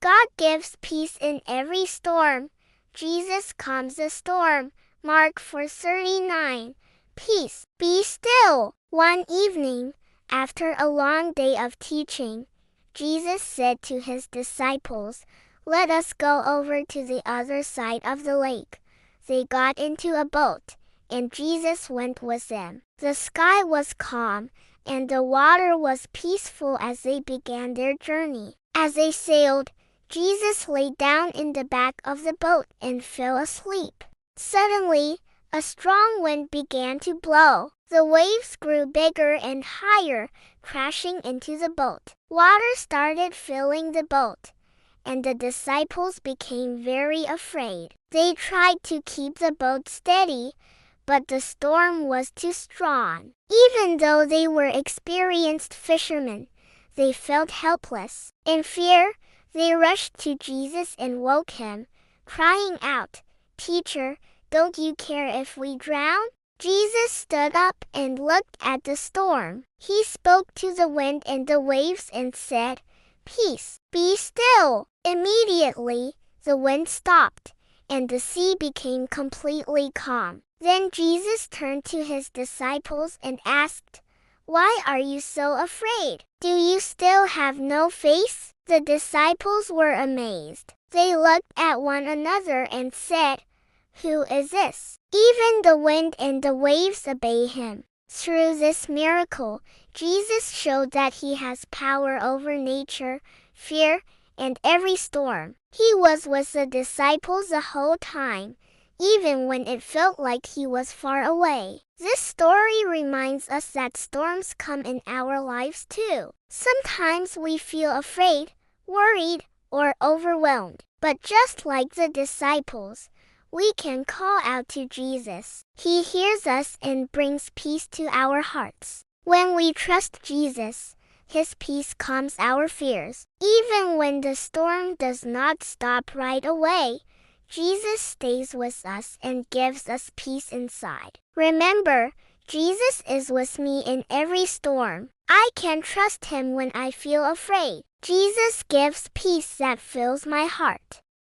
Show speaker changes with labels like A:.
A: God gives peace in every storm. Jesus calms the storm. Mark 4:39. Peace, be still. One evening, after a long day of teaching, Jesus said to his disciples, "Let us go over to the other side of the lake." They got into a boat, and Jesus went with them. The sky was calm, and the water was peaceful as they began their journey. As they sailed, Jesus lay down in the back of the boat and fell asleep. Suddenly, a strong wind began to blow. The waves grew bigger and higher, crashing into the boat. Water started filling the boat, and the disciples became very afraid. They tried to keep the boat steady, but the storm was too strong. Even though they were experienced fishermen, they felt helpless. In fear, they rushed to Jesus and woke him, crying out, "Teacher, don't you care if we drown?" Jesus stood up and looked at the storm. He spoke to the wind and the waves and said, "Peace, be still." Immediately, the wind stopped, and the sea became completely calm. Then Jesus turned to his disciples and asked, "Why are you so afraid? Do you still have no faith?" The disciples were amazed. They looked at one another and said, "Who is this? Even the wind and the waves obey him." Through this miracle, Jesus showed that he has power over nature, fear, and every storm. He was with the disciples the whole time, even when it felt like he was far away. This story reminds us that storms come in our lives too. Sometimes we feel afraid, worried, or overwhelmed. But just like the disciples, we can call out to Jesus. He hears us and brings peace to our hearts. When we trust Jesus, his peace calms our fears. Even when the storm does not stop right away, Jesus stays with us and gives us peace inside. Remember, Jesus is with me in every storm. I can trust him when I feel afraid. Jesus gives peace that fills my heart.